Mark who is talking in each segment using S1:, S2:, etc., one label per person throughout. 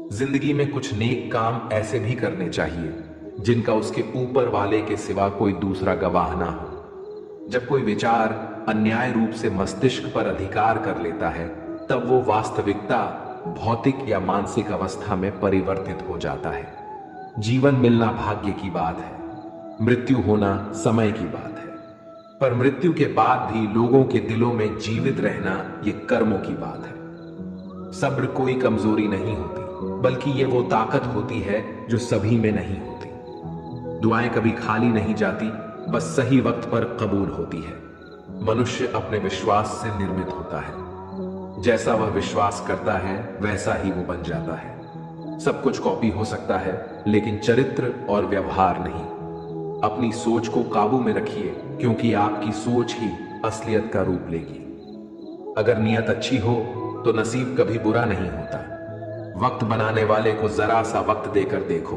S1: जिंदगी में कुछ नेक काम ऐसे भी करने चाहिए जिनका उसके ऊपर वाले के सिवा कोई दूसरा गवाह ना हो। जब कोई विचार अन्याय रूप से मस्तिष्क पर अधिकार कर लेता है, तब वो वास्तविकता, भौतिक या मानसिक अवस्था में परिवर्तित हो जाता है। जीवन मिलना भाग्य की बात है, मृत्यु होना समय की बात है, पर मृत्यु के बाद भी लोगों के दिलों में जीवित रहना ये कर्मों की बात है। सब्र कोई कमजोरी नहीं होती, बल्कि ये वो ताकत होती है जो सभी में नहीं होती। दुआएं कभी खाली नहीं जाती, बस सही वक्त पर कबूल होती है। मनुष्य अपने विश्वास से निर्मित होता है। जैसा वह विश्वास करता है वैसा ही वो बन जाता है। सब कुछ कॉपी हो सकता है, लेकिन चरित्र और व्यवहार नहीं। अपनी सोच को काबू में रखिए, क्योंकि आपकी सोच ही असलियत का रूप लेगी। अगर नियत अच्छी हो तो नसीब कभी बुरा नहीं होता। वक्त बनाने वाले को जरा सा वक्त देकर देखो,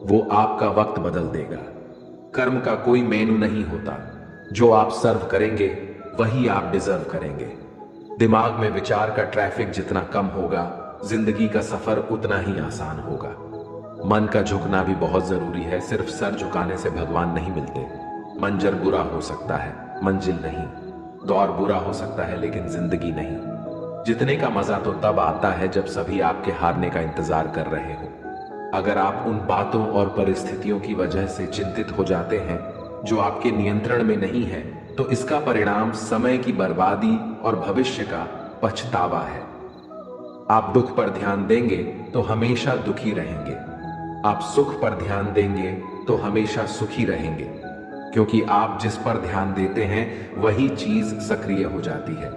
S1: वो आपका वक्त बदल देगा। कर्म का कोई मेनू नहीं होता, जो आप सर्व करेंगे वही आप डिजर्व करेंगे। दिमाग में विचार का ट्रैफिक जितना कम होगा, जिंदगी का सफर उतना ही आसान होगा। मन का झुकना भी बहुत जरूरी है, सिर्फ सर झुकाने से भगवान नहीं मिलते। मंजर बुरा हो सकता है, मंजिल नहीं। दौर बुरा हो सकता है, लेकिन जिंदगी नहीं। जीतने का मजा तो तब आता है जब सभी आपके हारने का इंतजार कर रहे हो। अगर आप उन बातों और परिस्थितियों की वजह से चिंतित हो जाते हैं जो आपके नियंत्रण में नहीं है, तो इसका परिणाम समय की बर्बादी और भविष्य का पछतावा है। आप दुख पर ध्यान देंगे तो हमेशा दुखी रहेंगे। आप सुख पर ध्यान देंगे तो हमेशा सुखी रहेंगे, क्योंकि आप जिस पर ध्यान देते हैं वही चीज सक्रिय हो जाती है।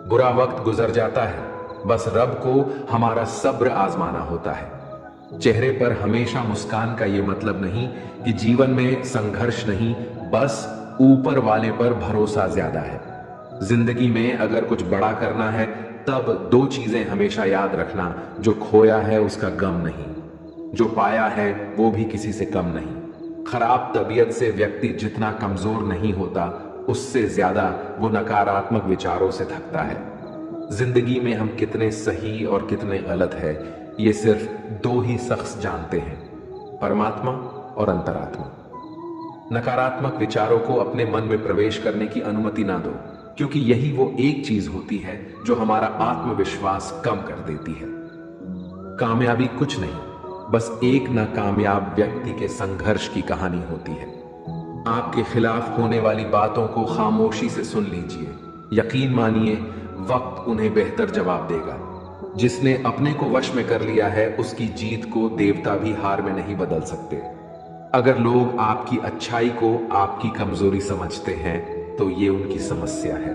S1: बुरा वक्त गुजर जाता है, बस रब को हमारा सब्र आजमाना होता है। चेहरे पर हमेशा मुस्कान का यह मतलब नहीं कि जीवन में संघर्ष नहीं, बस ऊपर वाले पर भरोसा ज्यादा है। जिंदगी में अगर कुछ बड़ा करना है, तब दो चीजें हमेशा याद रखना। जो खोया है उसका गम नहीं, जो पाया है वो भी किसी से कम नहीं। खराब तबीयत से व्यक्ति जितना कमजोर नहीं होता, उससे ज्यादा वो नकारात्मक विचारों से थकता है। जिंदगी में हम कितने सही और कितने गलत है, ये सिर्फ दो ही शख्स जानते हैं, परमात्मा और अंतरात्मा। नकारात्मक विचारों को अपने मन में प्रवेश करने की अनुमति ना दो, क्योंकि यही वो एक चीज होती है जो हमारा आत्मविश्वास कम कर देती है। कामयाबी कुछ नहीं, बस एक नाकामयाब व्यक्ति के संघर्ष की कहानी होती है। आपके खिलाफ होने वाली बातों को खामोशी से सुन लीजिए। यकीन मानिए, वक्त उन्हें बेहतर जवाब देगा। जिसने अपने को वश में कर लिया है, उसकी जीत को देवता भी हार में नहीं बदल सकते। अगर लोग आपकी अच्छाई को आपकी कमजोरी समझते हैं, तो ये उनकी समस्या है।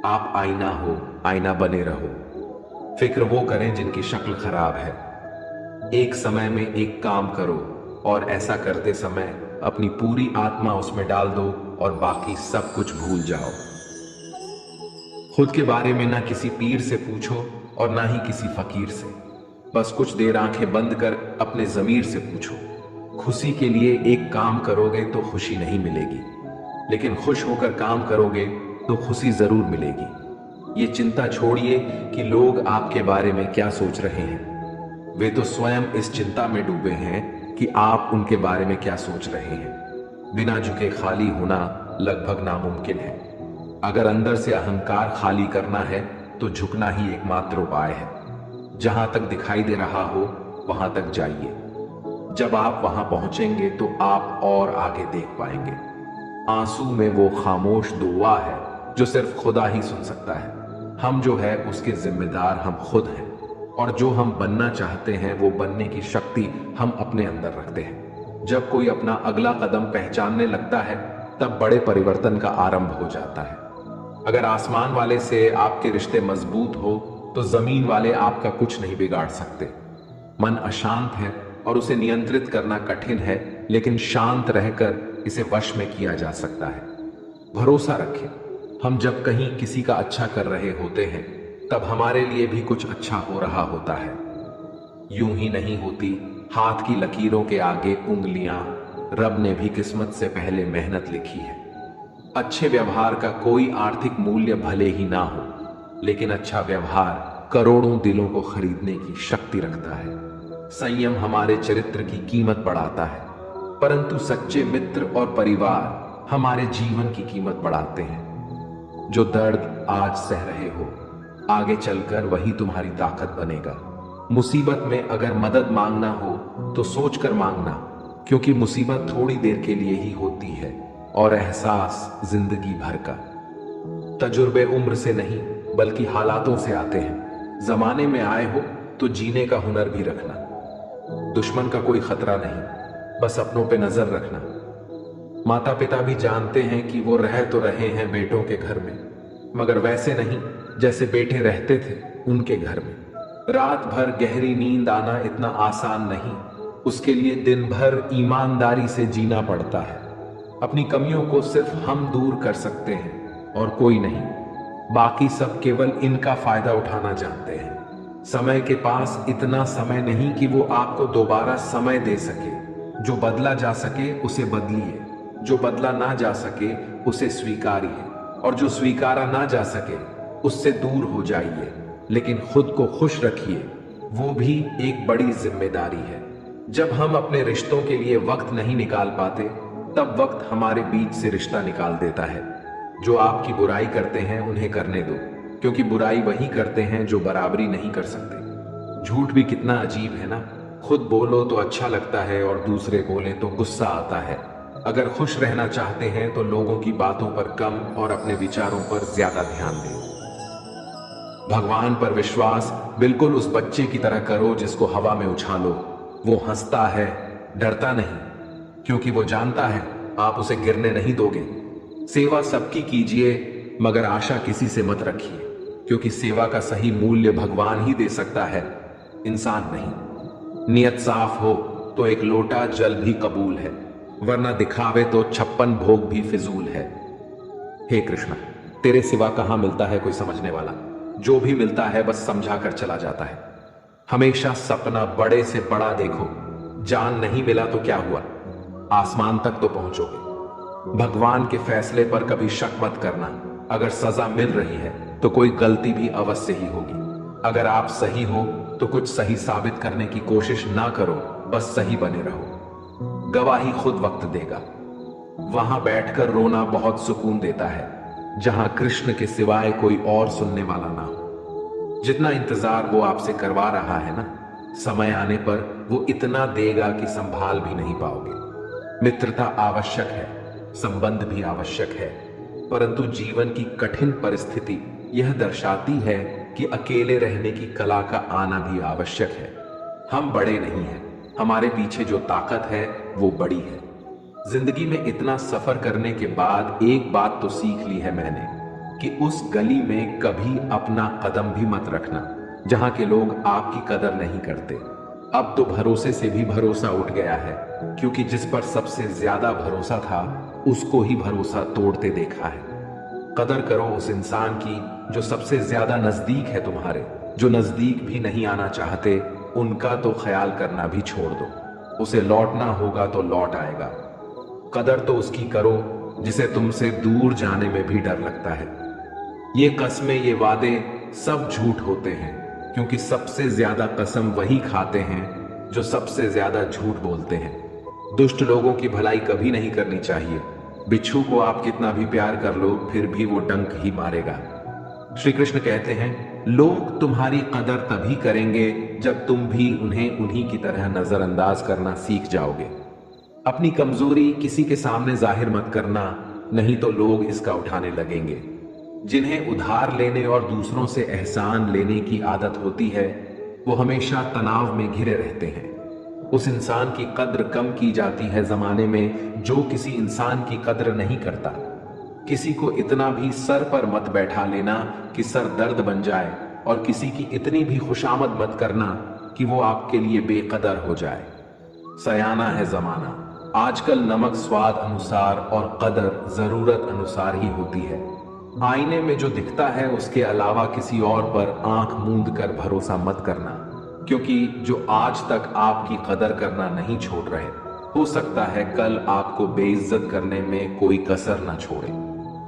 S1: आप आईना हो, आईना बने रहो। फिक्र वो करें जिनकी शक्ल खराब है। एक समय में एक काम करो, और ऐसा करते समय अपनी पूरी आत्मा उसमें डाल दो और बाकी सब कुछ भूल जाओ। खुद के बारे में ना किसी पीर से पूछो और ना ही किसी फकीर से। बस कुछ देर आंखें बंद कर अपने जमीर से पूछो। खुशी के लिए एक काम करोगे तो खुशी नहीं मिलेगी, लेकिन खुश होकर काम करोगे तो खुशी जरूर मिलेगी। ये चिंता छोड़िए कि लोग आपके बारे में क्या सोच रहे हैं। वे तो स्वयं इस चिंता में डूबे हैं कि आप उनके बारे में क्या सोच रहे हैं। बिना झुके खाली होना लगभग नामुमकिन है। अगर अंदर से अहंकार खाली करना है, तो झुकना ही एकमात्र उपाय है। जहां तक दिखाई दे रहा हो वहां तक जाइए। जब आप वहां पहुंचेंगे तो आप और आगे देख पाएंगे। आंसू में वो खामोश दुआ है जो सिर्फ खुदा ही सुन सकता है। हम जो है उसके जिम्मेदार हम खुद हैं, और जो हम बनना चाहते हैं वो बनने की शक्ति हम अपने अंदर रखते हैं। जब कोई अपना अगला कदम पहचानने लगता है, तब बड़े परिवर्तन का आरंभ हो जाता है। अगर आसमान वाले से आपके रिश्ते मजबूत हो, तो जमीन वाले आपका कुछ नहीं बिगाड़ सकते। मन अशांत है और उसे नियंत्रित करना कठिन है, लेकिन शांत रहकर इसे वश में किया जा सकता है। भरोसा रखें, हम जब कहीं किसी का अच्छा कर रहे होते हैं, तब हमारे लिए भी कुछ अच्छा हो रहा होता है। यूं ही नहीं होती हाथ की लकीरों के आगे उंगलियां। रब ने भी किस्मत से पहले मेहनत लिखी है। अच्छे व्यवहार का कोई आर्थिक मूल्य भले ही ना हो, लेकिन अच्छा व्यवहार करोड़ों दिलों को खरीदने की शक्ति रखता है। संयम हमारे चरित्र की कीमत बढ़ाता है, परंतु सच्चे मित्र और परिवार हमारे जीवन की कीमत बढ़ाते हैं। जो दर्द आज सह रहे हो, आगे चलकर वही तुम्हारी ताकत बनेगा। मुसीबत में अगर मदद मांगना हो तो सोचकर मांगना, क्योंकि मुसीबत थोड़ी देर के लिए ही होती है और एहसास जिंदगी भर का। तजुर्बे उम्र से नहीं बल्कि हालातों से आते हैं। जमाने में आए हो तो जीने का हुनर भी रखना। दुश्मन का कोई खतरा नहीं, बस अपनों पे नजर रखना। माता पिता भी जानते हैं कि वो रह तो रहे हैं बेटों के घर में, मगर वैसे नहीं जैसे बेटे रहते थे उनके घर में। रात भर गहरी नींद आना इतना आसान नहीं, उसके लिए दिन भर ईमानदारी से जीना पड़ता है। अपनी कमियों को सिर्फ हम दूर कर सकते हैं और कोई नहीं। बाकी सब केवल इनका फायदा उठाना जानते हैं। समय के पास इतना समय नहीं कि वो आपको दोबारा समय दे सके। जो बदला जा सके उसे बदलिए, जो बदला ना जा सके उसे स्वीकारिए, और जो स्वीकारा ना जा सके उससे दूर हो जाइए। लेकिन खुद को खुश रखिए, वो भी एक बड़ी जिम्मेदारी है। जब हम अपने रिश्तों के लिए वक्त नहीं निकाल पाते, तब वक्त हमारे बीच से रिश्ता निकाल देता है। जो आपकी बुराई करते हैं उन्हें करने दो, क्योंकि बुराई वही करते हैं जो बराबरी नहीं कर सकते। झूठ भी कितना अजीब है ना, खुद बोलो तो अच्छा लगता है और दूसरे बोले तो गुस्सा आता है। अगर खुश रहना चाहते हैं तो लोगों की बातों पर कम और अपने विचारों पर ज्यादा ध्यान दें। भगवान पर विश्वास बिल्कुल उस बच्चे की तरह करो जिसको हवा में उछालो। वो हंसता है, डरता नहीं, क्योंकि वो जानता है आप उसे गिरने नहीं दोगे। सेवा सबकी कीजिए, मगर आशा किसी से मत रखिए, क्योंकि सेवा का सही मूल्य भगवान ही दे सकता है, इंसान नहीं। नियत साफ हो तो एक लोटा जल भी कबूल है, वरना दिखावे तो 56 भोग भी फिजूल है। हे कृष्णा, तेरे सिवा कहां मिलता है कोई समझने वाला। जो भी मिलता है बस समझा कर चला जाता है। हमेशा सपना बड़े से बड़ा देखो। जान नहीं मिला तो क्या हुआ, आसमान तक तो पहुंचोगे। भगवान के फैसले पर कभी शक मत करना। अगर सजा मिल रही है तो कोई गलती भी अवश्य ही होगी। अगर आप सही हो तो कुछ सही साबित करने की कोशिश ना करो, बस सही बने रहो। गवाही खुद वक्त देगा। वहां बैठकर रोना बहुत सुकून देता है, जहां कृष्ण के सिवाय कोई और सुनने वाला ना हो। जितना इंतजार वो आपसे करवा रहा है ना, समय आने पर वो इतना देगा कि संभाल भी नहीं पाओगे। मित्रता आवश्यक है, संबंध भी आवश्यक है, परंतु जीवन की कठिन परिस्थिति यह दर्शाती है कि अकेले रहने की कला का आना भी आवश्यक है। हम बड़े नहीं हैं, हमारे पीछे जो ताकत है वो बड़ी है। जिंदगी में इतना सफर करने के बाद एक बात तो सीख ली है मैंने, कि उस गली में कभी अपना कदम भी मत रखना जहां के लोग आपकी कदर नहीं करते। अब तो भरोसे से भी भरोसा उठ गया है, क्योंकि जिस पर सबसे ज्यादा भरोसा था उसको ही भरोसा तोड़ते देखा है। कदर करो उस इंसान की जो सबसे ज्यादा नजदीक है तुम्हारे। जो नजदीक भी नहीं आना चाहते उनका तो ख्याल करना भी छोड़ दो। उसे लौटना होगा तो लौट आएगा। कदर तो उसकी करो जिसे तुमसे दूर जाने में भी डर लगता है। ये कस्में, ये वादे सब झूठ होते हैं, क्योंकि सबसे ज्यादा कसम वही खाते हैं जो सबसे ज्यादा झूठ बोलते हैं। दुष्ट लोगों की भलाई कभी नहीं करनी चाहिए। बिच्छू को आप कितना भी प्यार कर लो फिर भी वो डंक ही मारेगा। श्री कृष्ण कहते हैं, लोग तुम्हारी कदर तभी करेंगे जब तुम भी उन्हें उन्हीं की तरह नजरअंदाज करना सीख जाओगे। अपनी कमजोरी किसी के सामने जाहिर मत करना, नहीं तो लोग इसका उठाने लगेंगे। जिन्हें उधार लेने और दूसरों से एहसान लेने की आदत होती है वो हमेशा तनाव में घिरे रहते हैं। उस इंसान की कद्र कम की जाती है जमाने में जो किसी इंसान की कद्र नहीं करता। किसी को इतना भी सर पर मत बैठा लेना कि सर दर्द बन जाए, और किसी की इतनी भी खुशामद मत करना कि वो आपके लिए बेकदर हो जाए। सयाना है जमाना। आजकल नमक स्वाद अनुसार और कदर जरूरत अनुसार ही होती है। आईने में जो दिखता है उसके अलावा किसी और पर आंख मूंद कर भरोसा मत करना, क्योंकि जो आज तक आपकी कदर करना नहीं छोड़ रहे, हो सकता है कल आपको बेइज्जत करने में कोई कसर ना छोड़े।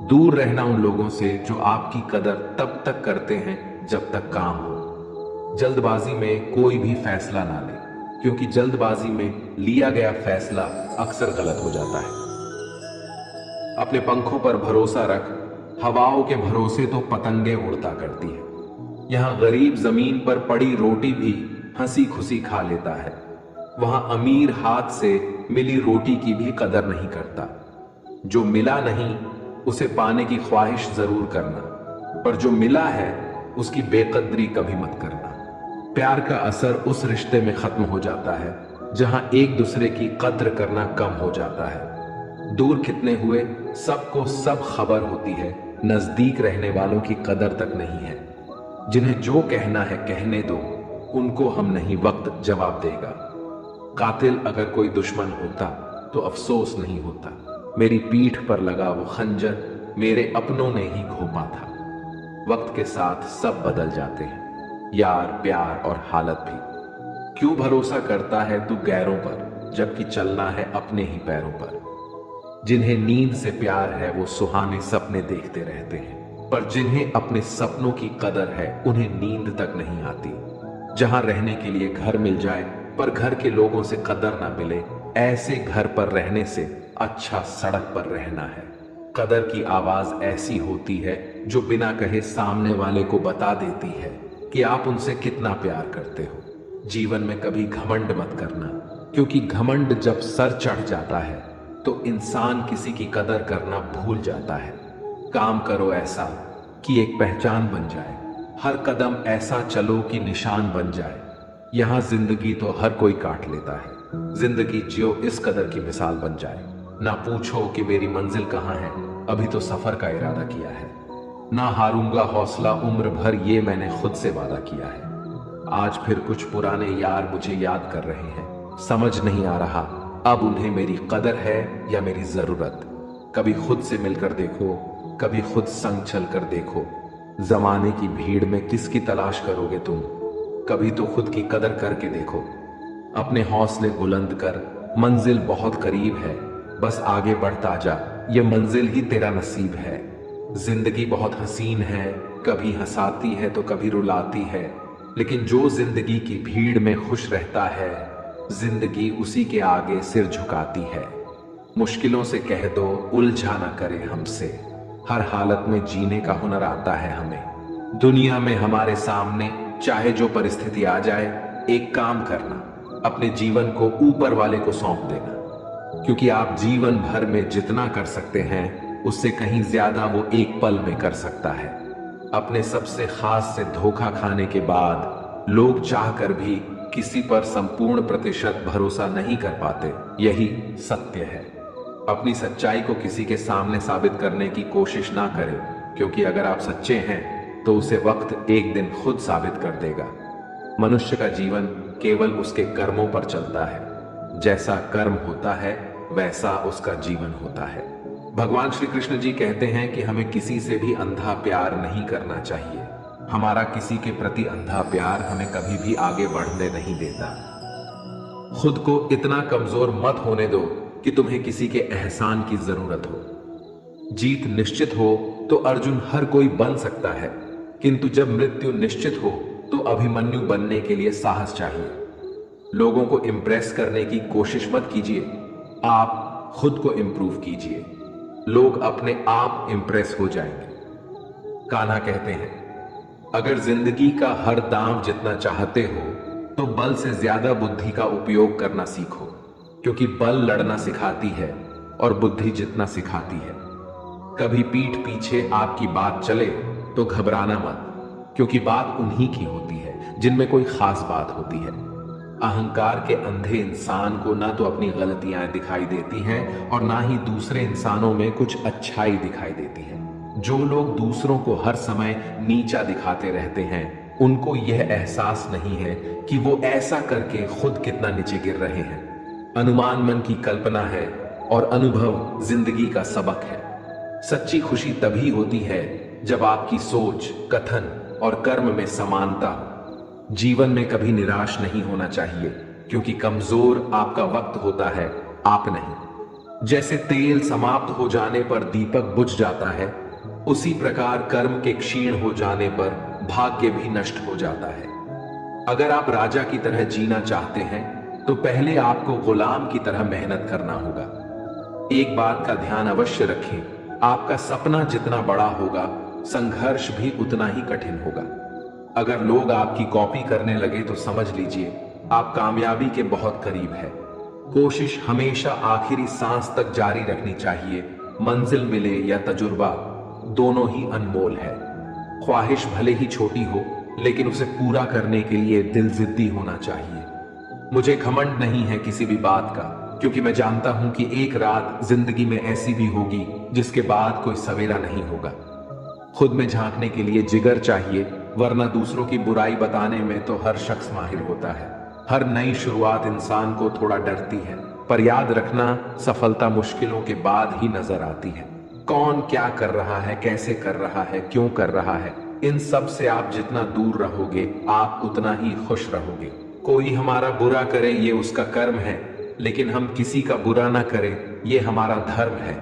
S1: दूर रहना उन लोगों से जो आपकी कदर तब तक करते हैं जब तक काम हो। जल्दबाजी में कोई भी फैसला ना ले। क्योंकि जल्दबाजी में लिया गया फैसला अक्सर गलत हो जाता है। अपने पंखों पर भरोसा रख, हवाओं के भरोसे तो पतंगे उड़ता करती है। यहां गरीब जमीन पर पड़ी रोटी भी हंसी खुशी खा लेता है। वहां अमीर हाथ से मिली रोटी की भी कदर नहीं करता। जो मिला नहीं उसे पाने की ख्वाहिश जरूर करना, पर जो मिला है उसकी बेकदरी कभी मत करना। प्यार का असर उस रिश्ते में खत्म हो जाता है जहां एक दूसरे की कद्र करना कम हो जाता है। दूर कितने हुए सबको सब खबर होती है, नजदीक रहने वालों की कदर तक नहीं है। जिन्हें जो कहना है कहने दो, उनको हम नहीं, वक्त जवाब देगा। कातिल अगर कोई दुश्मन होता तो अफसोस नहीं होता। मेरी पीठ पर लगा वो खंजर मेरे अपनों ने ही घोंपा था। वक्त के साथ सब बदल जाते हैं, यार, प्यार और हालत भी। क्यों भरोसा करता है तू गैरों पर, जबकि चलना है अपने ही पैरों पर। जिन्हें नींद से प्यार है वो सुहाने सपने देखते रहते हैं, पर जिन्हें अपने सपनों की कदर है उन्हें नींद तक नहीं आती। जहां रहने के लिए घर मिल जाए पर घर के लोगों से कदर ना मिले, ऐसे घर पर रहने से अच्छा सड़क पर रहना है। कदर की आवाज ऐसी होती है जो बिना कहे सामने वाले को बता देती है कि आप उनसे कितना प्यार करते हो। जीवन में कभी घमंड मत करना, क्योंकि घमंड जब सर चढ़ जाता है तो इंसान किसी की कदर करना भूल जाता है। काम करो ऐसा कि एक पहचान बन जाए, हर कदम ऐसा चलो कि निशान बन जाए। यहां जिंदगी तो हर कोई काट लेता है, जिंदगी जियो इस कदर की मिसाल बन जाए। ना पूछो कि मेरी मंजिल कहां है, अभी तो सफर का इरादा किया है। ना हारूंगा हौसला उम्र भर, ये मैंने खुद से वादा किया है। आज फिर कुछ पुराने यार मुझे याद कर रहे हैं, समझ नहीं आ रहा अब उन्हें मेरी कदर है या मेरी जरूरत। कभी खुद से मिलकर देखो, कभी खुद संग चल कर देखो। जमाने की भीड़ में किसकी तलाश करोगे तुम, कभी तो खुद की कदर करके देखो। अपने हौसले बुलंद कर, मंजिल बहुत करीब है, बस आगे बढ़ता जा, ये मंजिल ही तेरा नसीब है। जिंदगी बहुत हसीन है, कभी हंसाती है तो कभी रुलाती है, लेकिन जो जिंदगी की भीड़ में खुश रहता है, जिंदगी उसी के आगे सिर झुकाती है। मुश्किलों से कह दो उलझा ना करे हमसे, हर हालत में जीने का हुनर आता है हमें। दुनिया में हमारे सामने चाहे जो परिस्थिति आ जाए, एक काम करना, अपने जीवन को ऊपर वाले को सौंप देना, क्योंकि आप जीवन भर में जितना कर सकते हैं उससे कहीं ज्यादा वो एक पल में कर सकता है। अपने सबसे खास से धोखा खाने के बाद लोग चाहकर भी किसी पर संपूर्ण प्रतिशत भरोसा नहीं कर पाते, यही सत्य है। अपनी सच्चाई को किसी के सामने साबित करने की कोशिश ना करें, क्योंकि अगर आप सच्चे हैं तो उसे वक्त एक दिन खुद साबित कर देगा। मनुष्य का जीवन केवल उसके कर्मों पर चलता है, जैसा कर्म होता है वैसा उसका जीवन होता है। भगवान श्री कृष्ण जी कहते हैं कि हमें किसी से भी अंधा प्यार नहीं करना चाहिए। हमारा किसी के प्रति अंधा प्यार हमें कभी भी आगे बढ़ने नहीं देता। खुद को इतना कमजोर मत होने दो कि तुम्हें किसी के एहसान की जरूरत हो। जीत निश्चित हो तो अर्जुन हर कोई बन सकता है, किंतु जब मृत्यु निश्चित हो तो अभिमन्यु बनने के लिए साहस चाहिए। लोगों को इंप्रेस करने की कोशिश मत कीजिए, आप खुद को इंप्रूव कीजिए, लोग अपने आप इंप्रेस हो जाएंगे। कान्हा कहते हैं, अगर जिंदगी का हर दांव जितना चाहते हो तो बल से ज्यादा बुद्धि का उपयोग करना सीखो, क्योंकि बल लड़ना सिखाती है और बुद्धि जितना सिखाती है। कभी पीठ पीछे आपकी बात चले तो घबराना मत, क्योंकि बात उन्हीं की होती है जिनमें कोई खास बात होती है। अहंकार के अंधे इंसान को ना तो अपनी गलतियां दिखाई देती हैं और ना ही दूसरे इंसानों में कुछ अच्छाई दिखाई देती है। जो लोग दूसरों को हर समय नीचा दिखाते रहते हैं, उनको यह एहसास नहीं है कि वो ऐसा करके खुद कितना नीचे गिर रहे हैं। अनुमान मन की कल्पना है और अनुभव जिंदगी का सबक है। सच्ची खुशी तभी होती है जब आपकी सोच, कथन और कर्म में समानता हो। जीवन में कभी निराश नहीं होना चाहिए, क्योंकि कमजोर आपका वक्त होता है, आप नहीं। जैसे तेल समाप्त हो जाने पर दीपक बुझ जाता है, उसी प्रकार कर्म के क्षीण हो जाने पर भाग्य भी नष्ट हो जाता है। अगर आप राजा की तरह जीना चाहते हैं तो पहले आपको गुलाम की तरह मेहनत करना होगा। एक बात का ध्यान अवश्य रखें, आपका सपना जितना बड़ा होगा, संघर्ष भी उतना ही कठिन होगा। अगर लोग आपकी कॉपी करने लगे तो समझ लीजिए आप कामयाबी के बहुत करीब है। कोशिश हमेशा आखिरी सांस तक जारी रखनी चाहिए। मंजिल मिले या तजुर्बा, दोनों ही अनमोल है। ख्वाहिश भले ही छोटी हो, लेकिन उसे पूरा करने के लिए दिल जिद्दी होना चाहिए। मुझे घमंड नहीं है किसी भी बात का, क्योंकि मैं जानता हूं कि एक रात जिंदगी में ऐसी भी होगी जिसके बाद कोई सवेरा नहीं होगा। खुद में झांकने के लिए जिगर चाहिए, वरना दूसरों की बुराई बताने में तो हर शख्स माहिर होता है। हर नई शुरुआत इंसान को थोड़ा डरती है, पर याद रखना सफलता मुश्किलों के बाद ही नजर आती है। कौन क्या कर रहा है, कैसे कर रहा है, क्यों कर रहा है, इन सब से आप जितना दूर रहोगे आप उतना ही खुश रहोगे। कोई हमारा बुरा करे ये उसका कर्म है, लेकिन हम किसी का बुरा ना करें ये हमारा धर्म है।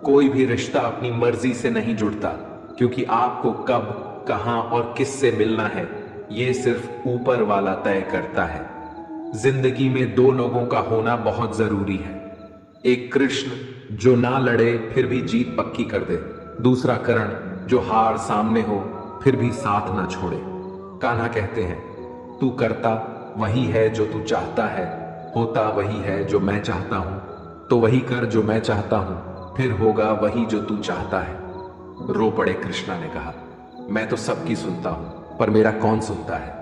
S1: कोई भी रिश्ता अपनी मर्जी से नहीं जुड़ता, क्योंकि आपको कब, कहां और किससे मिलना है ये सिर्फ ऊपर वाला तय करता है। जिंदगी में दो लोगों का होना बहुत जरूरी है। एक कृष्ण जो ना लड़े फिर भी जीत पक्की कर दे, दूसरा कर्ण जो हार सामने हो फिर भी साथ ना छोड़े। कान्हा कहते हैं, तू करता वही है जो तू चाहता है, होता वही है जो मैं चाहता हूं, तो वही कर जो मैं चाहता हूं, फिर होगा वही जो तू चाहता है। रो पड़े कृष्णा ने कहा, मैं तो सबकी सुनता हूं, पर मेरा कौन सुनता है।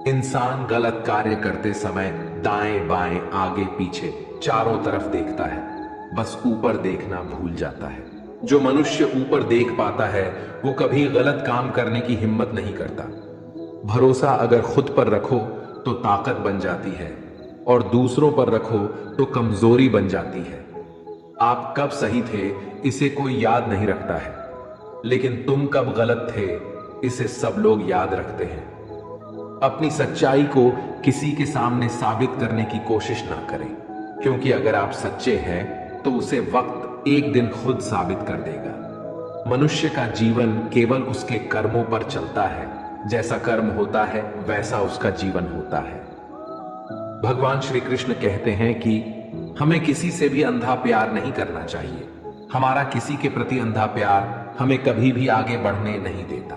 S1: इंसान गलत कार्य करते समय दाएं बाएं आगे पीछे चारों तरफ देखता है, बस ऊपर देखना भूल जाता है। जो मनुष्य ऊपर देख पाता है वो कभी गलत काम करने की हिम्मत नहीं करता। भरोसा अगर खुद पर रखो तो ताकत बन जाती है, और दूसरों पर रखो तो कमजोरी बन जाती है। आप कब सही थे इसे कोई याद नहीं रखता है, लेकिन तुम कब गलत थे इसे सब लोग याद रखते हैं। अपनी सच्चाई को किसी के सामने साबित करने की कोशिश ना करें, क्योंकि अगर आप सच्चे हैं तो उसे वक्त एक दिन खुद साबित कर देगा। मनुष्य का जीवन केवल उसके कर्मों पर चलता है, जैसा कर्म होता है वैसा उसका जीवन होता है। भगवान श्री कृष्ण कहते हैं कि हमें किसी से भी अंधा प्यार नहीं करना चाहिए। हमारा किसी के प्रति अंधा प्यार हमें कभी भी आगे बढ़ने नहीं देता।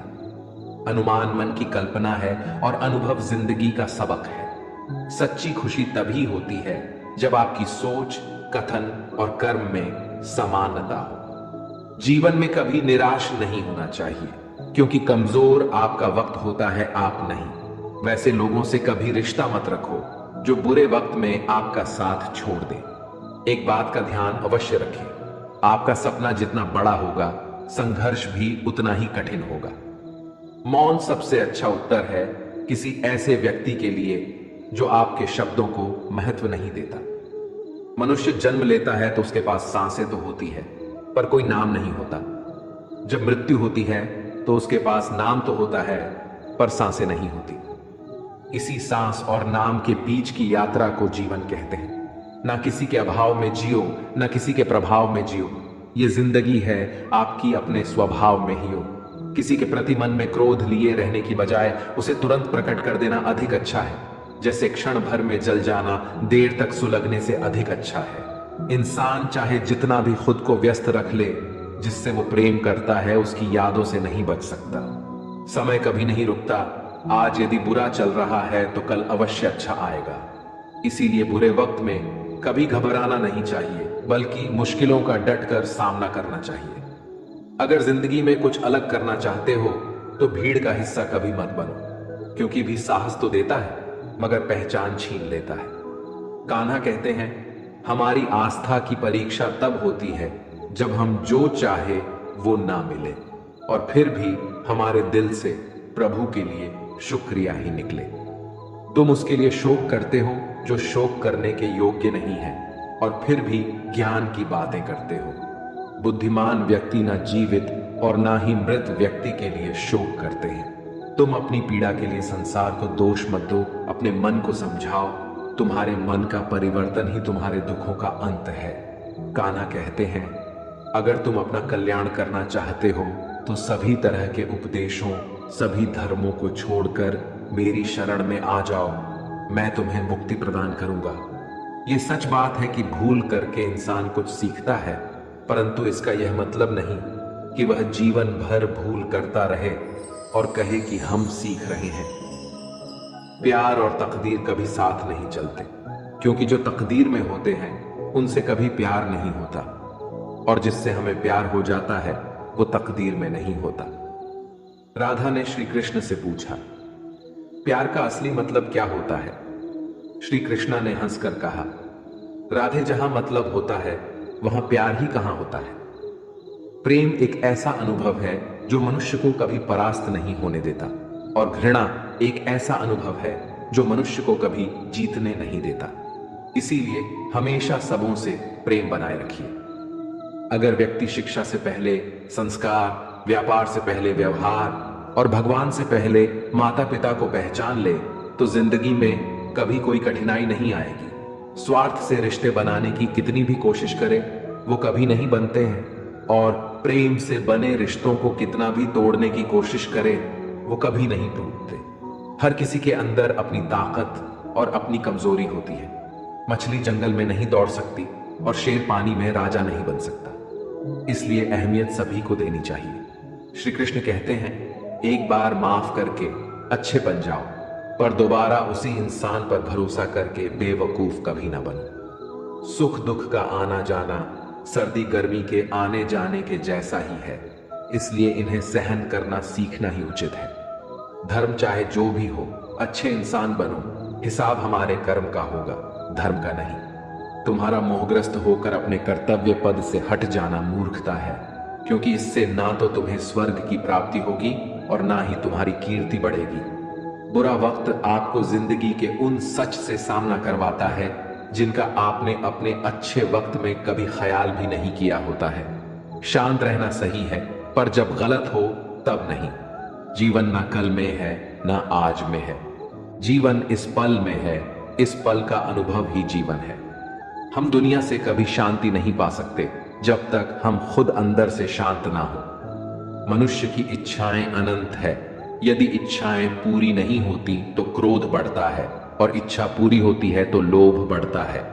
S1: अनुमान मन की कल्पना है और अनुभव जिंदगी का सबक है। सच्ची खुशी तभी होती है जब आपकी सोच, कथन और कर्म में समानता हो। जीवन में कभी निराश नहीं होना चाहिए, क्योंकि कमजोर आपका वक्त होता है, आप नहीं। वैसे लोगों से कभी रिश्ता मत रखो जो बुरे वक्त में आपका साथ छोड़ दे। एक बात का ध्यान अवश्य रखें, आपका सपना जितना बड़ा होगा संघर्ष भी उतना ही कठिन होगा। मौन सबसे अच्छा उत्तर है किसी ऐसे व्यक्ति के लिए जो आपके शब्दों को महत्व नहीं देता। मनुष्य जन्म लेता है तो उसके पास सांसें तो होती है, पर कोई नाम नहीं होता। जब मृत्यु होती है तो उसके पास नाम तो होता है, पर सांसें नहीं होती। इसी सांस और नाम के बीच की यात्रा को जीवन कहते हैं। ना किसी के अभाव में जियो, ना किसी के प्रभाव में जियो। ये जिंदगी है आपकी अपने स्वभाव में ही हो। किसी के प्रति मन में क्रोध लिए रहने की बजाय उसे तुरंत प्रकट कर देना अधिक अच्छा है। जैसे क्षण भर में जल जाना देर तक सुलगने से अधिक अच्छा है। इंसान चाहे जितना भी खुद को व्यस्त रख ले, जिससे वो प्रेम करता है उसकी यादों से नहीं बच सकता। समय कभी नहीं रुकता। आज यदि बुरा चल रहा है तो कल अवश्य अच्छा आएगा। इसीलिए बुरे वक्त में कभी घबराना नहीं चाहिए, बल्कि मुश्किलों का डटकर सामना करना चाहिए। अगर जिंदगी में कुछ अलग करना चाहते हो तो भीड़ का हिस्सा कभी मत बनो, क्योंकि भी साहस तो देता है मगर पहचान छीन लेता है। कान्हा कहते हैं, हमारी आस्था की परीक्षा तब होती है जब हम जो चाहे वो ना मिले, और फिर भी हमारे दिल से प्रभु के लिए शुक्रिया ही निकले। तुम उसके लिए शोक करते हो जो शोक करने के योग्य नहीं है, और फिर भी ज्ञान की बातें करते हो। बुद्धिमान व्यक्ति ना जीवित और ना ही मृत व्यक्ति के लिए शोक करते हैं। तुम अपनी पीड़ा के लिए संसार को दोष मत दो, अपने मन को समझाओ। तुम्हारे मन का परिवर्तन ही तुम्हारे दुखों का अंत है। कान्हा कहते हैं, अगर तुम अपना कल्याण करना चाहते हो तो सभी तरह के उपदेशों, सभी धर्मों को छोड़कर मेरी शरण में आ जाओ। मैं तुम्हें मुक्ति प्रदान करूंगा। ये सच बात है कि भूल करके इंसान कुछ सीखता है, परंतु इसका यह मतलब नहीं कि वह जीवन भर भूल करता रहे और कहे कि हम सीख रहे हैं। प्यार और तकदीर कभी साथ नहीं चलते, क्योंकि जो तकदीर में होते हैं उनसे कभी प्यार नहीं होता, और जिससे हमें प्यार हो जाता है वो तकदीर में नहीं होता। राधा ने श्री कृष्ण से पूछा, प्यार का असली मतलब क्या होता है? श्री कृष्ण ने हंसकर कहा, राधे, जहां मतलब होता है वहां प्यार ही कहां होता है। प्रेम एक ऐसा अनुभव है जो मनुष्य को कभी परास्त नहीं होने देता, और घृणा एक ऐसा अनुभव है जो मनुष्य को कभी जीतने नहीं देता। इसीलिए हमेशा सबों से प्रेम बनाए रखिए। अगर व्यक्ति शिक्षा से पहले संस्कार, व्यापार से पहले व्यवहार और भगवान से पहले माता पिता को पहचान ले तो जिंदगी में कभी कोई कठिनाई नहीं आएगी। स्वार्थ से रिश्ते बनाने की कितनी भी कोशिश करे वो कभी नहीं बनते हैं, और प्रेम से बने रिश्तों को कितना भी तोड़ने की कोशिश करे वो कभी नहीं टूटते। हर किसी के अंदर अपनी ताकत और अपनी कमजोरी होती है। मछली जंगल में नहीं दौड़ सकती और शेर पानी में राजा नहीं बन सकता, इसलिए अहमियत सभी को देनी चाहिए। श्री कृष्ण कहते हैं, एक बार माफ करके अच्छे बन जाओ, पर दोबारा उसी इंसान पर भरोसा करके बेवकूफ कभी ना बनो। सुख दुख का आना जाना सर्दी गर्मी के आने जाने के जैसा ही है, इसलिए इन्हें सहन करना सीखना ही उचित है। धर्म चाहे जो भी हो, अच्छे इंसान बनो, हिसाब हमारे कर्म का होगा, धर्म का नहीं। तुम्हारा मोहग्रस्त होकर अपने कर्तव्य पद से हट जाना मूर्खता है, क्योंकि इससे ना तो तुम्हें स्वर्ग की प्राप्ति होगी और ना ही तुम्हारी कीर्ति बढ़ेगी। बुरा वक्त आपको जिंदगी के उन सच से सामना करवाता है जिनका आपने अपने अच्छे वक्त में कभी ख्याल भी नहीं किया होता है। शांत रहना सही है, पर जब गलत हो तब नहीं। जीवन ना कल में है ना आज में है, जीवन इस पल में है, इस पल का अनुभव ही जीवन है। हम दुनिया से कभी शांति नहीं पा सकते जब तक हम खुद अंदर से शांत ना हो। मनुष्य की इच्छाएं अनंत है, यदि इच्छाएं पूरी नहीं होती तो क्रोध बढ़ता है, और इच्छा पूरी होती है तो लोभ बढ़ता है।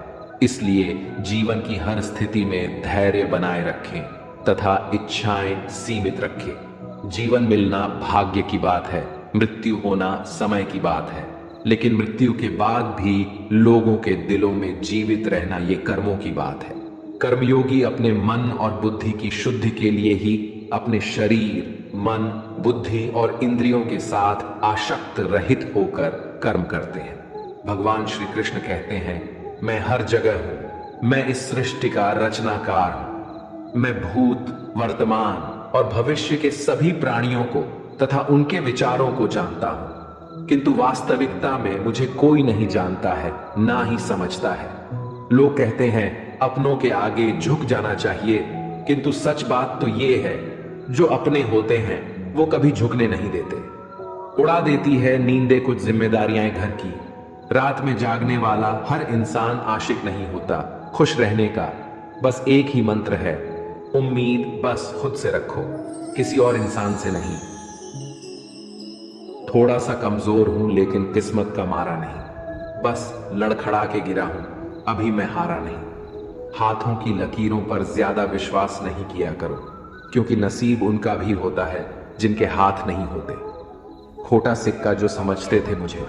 S1: इसलिए जीवन की हर स्थिति में धैर्य बनाए रखें तथा इच्छाएं सीमित रखें। जीवन मिलना भाग्य की बात है, मृत्यु होना समय की बात है, लेकिन मृत्यु के बाद भी लोगों के दिलों में जीवित रहना ये कर्मों की बात है। कर्मयोगी अपने मन और बुद्धि की शुद्धि के लिए ही अपने शरीर, मन, बुद्धि और इंद्रियों के साथ आसक्त रहित होकर कर्म करते हैं। भगवान श्री कृष्ण कहते हैं, मैं हर जगह हूं, मैं इस सृष्टि का रचनाकार हूं। मैं भूत, वर्तमान और भविष्य के सभी प्राणियों को तथा उनके विचारों को जानता हूं, किंतु वास्तविकता में मुझे कोई नहीं जानता है, ना ही समझता है। लोग कहते हैं अपनों के आगे झुक जाना चाहिए, किंतु सच बात तो ये है, जो अपने होते हैं वो कभी झुकने नहीं देते। उड़ा देती है नींदें कुछ जिम्मेदारियां घर की। रात में जागने वाला हर इंसान आशिक नहीं होता। खुश रहने का बस एक ही मंत्र है, उम्मीद बस खुद से रखो, किसी और इंसान से नहीं। थोड़ा सा कमजोर हूं लेकिन किस्मत का मारा नहीं, बस लड़खड़ा के गिरा हूं, अभी मैं हारा नहीं। हाथों की लकीरों पर ज्यादा विश्वास नहीं किया करो, क्योंकि नसीब उनका भी होता है जिनके हाथ नहीं होते। खोटा सिक्का जो समझते थे मुझे,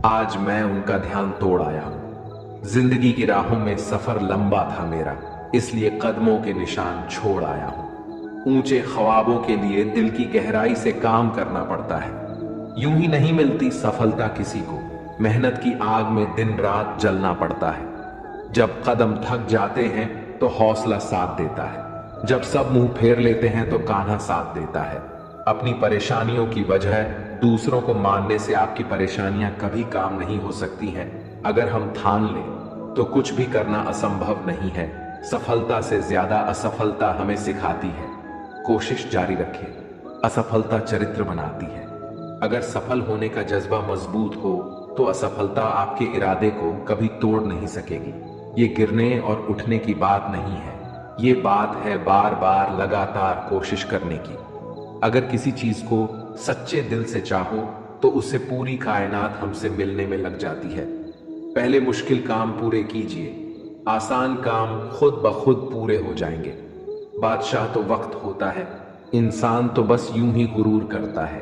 S1: आज मैं उनका ध्यान तोड़ आया हूं। जिंदगी की राहों में सफर लंबा था मेरा, इसलिए कदमों के निशान छोड़ आया हूं। ऊंचे ख्वाबों के लिए दिल की गहराई से काम करना पड़ता है। यूं ही नहीं मिलती सफलता किसी को, मेहनत की आग में दिन रात जलना पड़ता है। जब कदम थक जाते हैं तो हौसला साथ देता है, जब सब मुंह फेर लेते हैं तो कान्हा साथ देता है। अपनी परेशानियों की वजह दूसरों को मानने से आपकी परेशानियां कभी काम नहीं हो सकती हैं। अगर हम ठान लें तो कुछ भी करना असंभव नहीं है। सफलता से ज्यादा असफलता हमें सिखाती है। कोशिश जारी रखें, असफलता चरित्र बनाती है। अगर सफल होने का जज्बा मजबूत हो तो असफलता आपके इरादे को कभी तोड़ नहीं सकेगी। ये गिरने और उठने की बात नहीं है, ये बात है बार बार लगातार कोशिश करने की। अगर किसी चीज को सच्चे दिल से चाहो तो उसे पूरी कायनात हमसे मिलने में लग जाती है। पहले मुश्किल काम पूरे कीजिए, आसान काम खुद ब खुद पूरे हो जाएंगे। बादशाह तो वक्त होता है, इंसान तो बस यूं ही गुरूर करता है।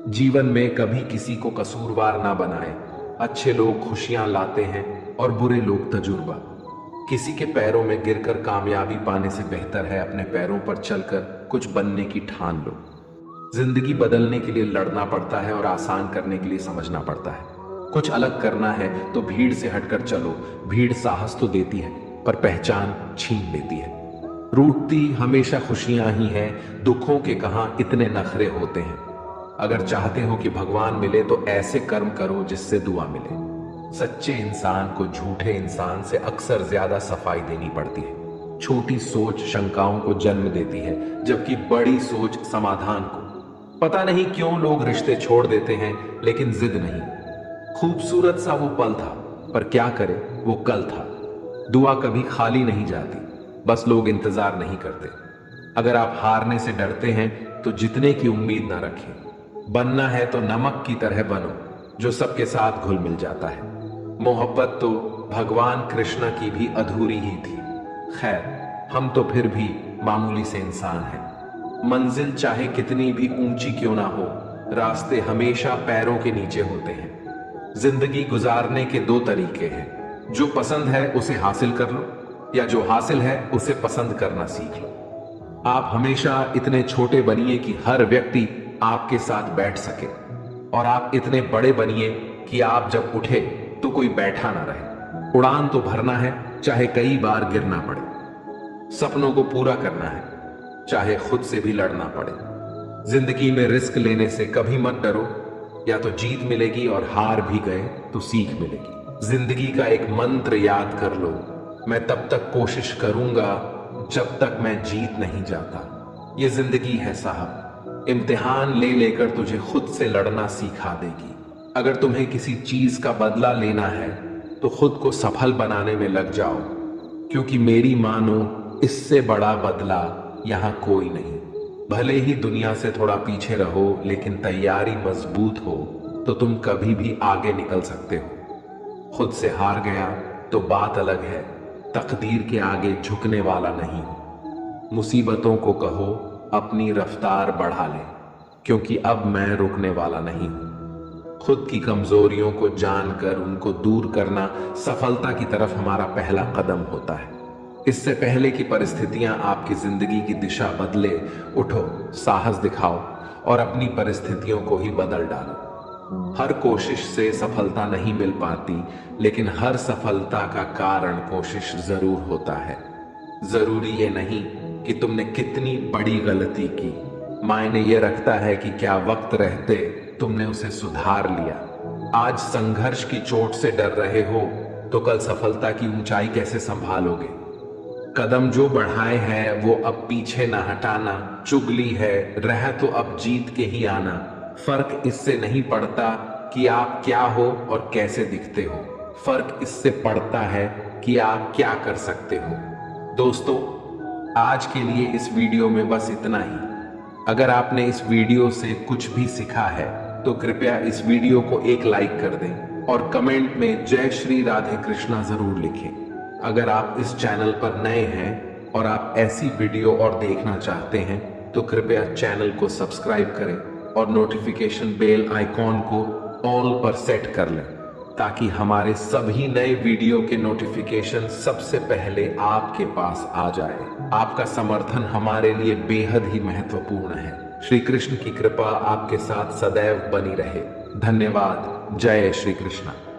S1: जीवन में कभी किसी को कसूरवार ना बनाए। अच्छे लोग खुशियां लाते हैं और बुरे लोग तजुर्बा। किसी के पैरों में गिरकर कामयाबी पाने से बेहतर है अपने पैरों पर चलकर कुछ बनने की ठान लो। जिंदगी बदलने के लिए लड़ना पड़ता है और आसान करने के लिए समझना पड़ता है। कुछ अलग करना है तो भीड़ से हटकर चलो। भीड़ साहस तो देती है पर पहचान छीन लेती है। रूठती हमेशा खुशियां ही हैं, दुखों के कहां इतने नखरे होते हैं। अगर चाहते हो कि भगवान मिले तो ऐसे कर्म करो जिससे दुआ मिले। सच्चे इंसान को झूठे इंसान से अक्सर ज्यादा सफाई देनी पड़ती है। छोटी सोच शंकाओं को जन्म देती है, जबकि बड़ी सोच समाधान को। पता नहीं क्यों लोग रिश्ते छोड़ देते हैं, लेकिन जिद नहीं। खूबसूरत सा वो पल था, पर क्या करे वो कल था। दुआ कभी खाली नहीं जाती, बस लोग इंतजार नहीं करते। अगर आप हारने से डरते हैं तो जीतने की उम्मीद ना रखें। बनना है तो नमक की तरह बनो, जो सबके साथ घुल मिल जाता है। मोहब्बत तो भगवान कृष्ण की भी अधूरी ही थी। खैर, हम तो फिर भी मामूली से इंसान हैं। मंजिल चाहे कितनी भी ऊंची क्यों ना हो, रास्ते हमेशा पैरों के नीचे होते हैं। जिंदगी गुजारने के दो तरीके हैं, जो पसंद है उसे हासिल कर लो, या जो हासिल है उसे पसंद करना सीख लो। आप हमेशा इतने छोटे बनिए कि हर व्यक्ति आपके साथ बैठ सके, और आप इतने बड़े बनिए कि आप जब उठे तो कोई बैठा ना रहे। उड़ान तो भरना है, चाहे कई बार गिरना पड़े। सपनों को पूरा करना है, चाहे खुद से भी लड़ना पड़े। जिंदगी में रिस्क लेने से कभी मत डरो, या तो जीत मिलेगी और हार भी गए तो सीख मिलेगी। जिंदगी का एक मंत्र याद कर लो, मैं तब तक कोशिश करूंगा जब तक मैं जीत नहीं जाता। ये जिंदगी है साहब, इम्तिहान ले लेकर तुझे खुद से लड़ना सिखा देगी। अगर तुम्हें किसी चीज का बदला लेना है तो खुद को सफल बनाने में लग जाओ, क्योंकि मेरी मानो इससे बड़ा बदला यहां कोई नहीं। भले ही दुनिया से थोड़ा पीछे रहो, लेकिन तैयारी मजबूत हो तो तुम कभी भी आगे निकल सकते हो। खुद से हार गया तो बात अलग है, तकदीर के आगे झुकने वाला नहीं हो। मुसीबतों को कहो अपनी रफ्तार बढ़ा ले, क्योंकि अब मैं रुकने वाला नहीं हूं। खुद की कमजोरियों को जानकर उनको दूर करना सफलता की तरफ हमारा पहला कदम होता है। इससे पहले कि परिस्थितियां आपकी जिंदगी की दिशा बदले, उठो, साहस दिखाओ और अपनी परिस्थितियों को ही बदल डालो। हर कोशिश से सफलता नहीं मिल पाती, लेकिन हर सफलता का कारण कोशिश जरूर होता है। जरूरी ये नहीं कि तुमने कितनी बड़ी गलती की, मायने ये रखता है कि क्या वक्त रहते तुमने उसे सुधार लिया। आज संघर्ष की चोट से डर रहे हो तो कल सफलता की ऊंचाई कैसे संभालोगे। कदम जो बढ़ाए हैं वो अब पीछे ना हटाना। चुगली है, रह तो अब जीत के ही आना। फर्क इससे नहीं पड़ता कि आप क्या हो और कैसे दिखते हो, फर्क इससे पड़ता है कि आप क्या कर सकते हो। दोस्तों, आज के लिए इस वीडियो में बस इतना ही। अगर आपने इस वीडियो से कुछ भी सीखा है तो कृपया इस वीडियो को एक लाइक कर दें और कमेंट में जय श्री राधे कृष्णा जरूर लिखें। अगर आप इस चैनल पर नए हैं और आप ऐसी वीडियो और देखना चाहते हैं तो कृपया चैनल को सब्सक्राइब करें और नोटिफिकेशन बेल आइकॉन को ऑल पर सेट कर लें, ताकि हमारे सभी नए वीडियो के नोटिफिकेशन सबसे पहले आपके पास आ जाए। आपका समर्थन हमारे लिए बेहद ही महत्वपूर्ण है। श्री कृष्ण की कृपा आपके साथ सदैव बनी रहे। धन्यवाद। जय श्री कृष्ण।